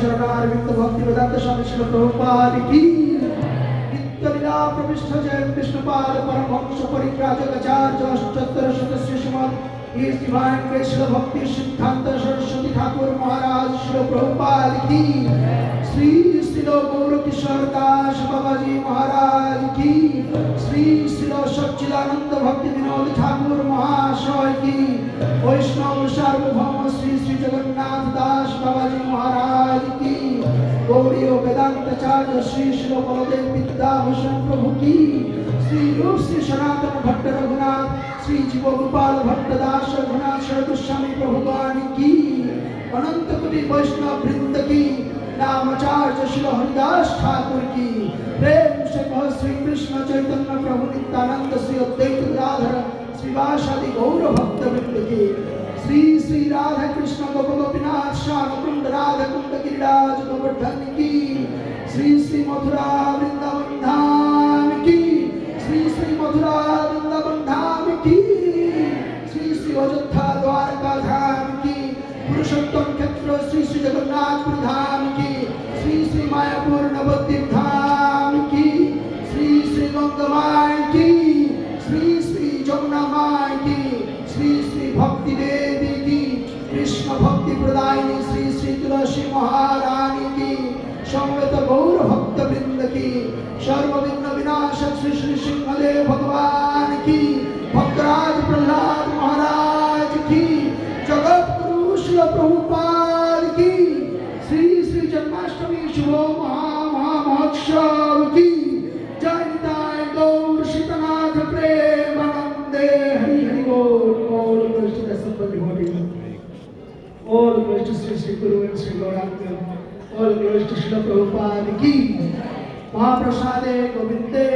शरणारविंद भक्ति वेदांत स्वामी श्रील प्रभुपाद की नित्यलीला प्रविष्ट जय Vishnupad Paramhans परिव्राजकाचार्य अष्टोत्तर शतस्य Shrimad His Divine Grace Srila Bhakti Siddhanta Saraswati Thakur Maharaj Srila Prabhupada ki Sri Srila Gaura Kishore Das Babaji Maharaj ki Sri Srila Satchidananda Bhakti Vinod Thakur Mahasaya ki Vaishnava Sarvabhauma Sri Sri Jagannath Das Babaji Maharaj ki Gauriya Vedanta Acharya Sri Srila Baladev Vidyabhushan Prabhu ki Sri Rup Sri Sanatana Bhatta Raghunath Sri Jiva Gopal Bhatta Das Raghunath Sharad Goswami Prabhupada ki अनंत कोटि वैष्णव वृंद की नामाचार्य श्री हरिदास ठाकुर की प्रेम से कह श्री कृष्ण चैतन्य प्रभु नित्यानंद श्री अद्वैत गदाधर श्रीवासादि गौर भक्त वृंद की श्री श्री राधा कृष्ण गोपीनाथ श्याम कुंड राधा कुंड गिरिराज गोवर्धन की श्री श्री मथुरा वृंदावन धाम की श्री श्री मथुरा वृंदावन धाम की श्री श्री अयोध्या द्वारका धाम की पुरुषोत्तम क्षेत्र श्री श्री जगन्नाथपुर धाम की श्री श्री मायापुर नवद्वीप धाम की श्री श्री गंगा माई की श्री श्री जमुना माई की श्री श्री भक्ति देवी की कृष्ण भक्ति प्रदायिनी श्री श्री तुलसी महारानी की समवेत गौर भक्त वृंद की सर्वविघ्न विनाशक श्री श्री सिंहदेव भगवान की भक्तराज प्रहलाद महाराज की जगत श्रील प्रभुपाद की श्री श्री जन्माष्टमी शुभ महोत्सव की जय निताय गौर सीतानाथ प्रेमानंदे हरि हरि बोल all glories to the simple devotee all glories to Sri Sri Guru and Sri Gauranga all glories to Srila Prabhupada की महाप्रसादे गोविंदे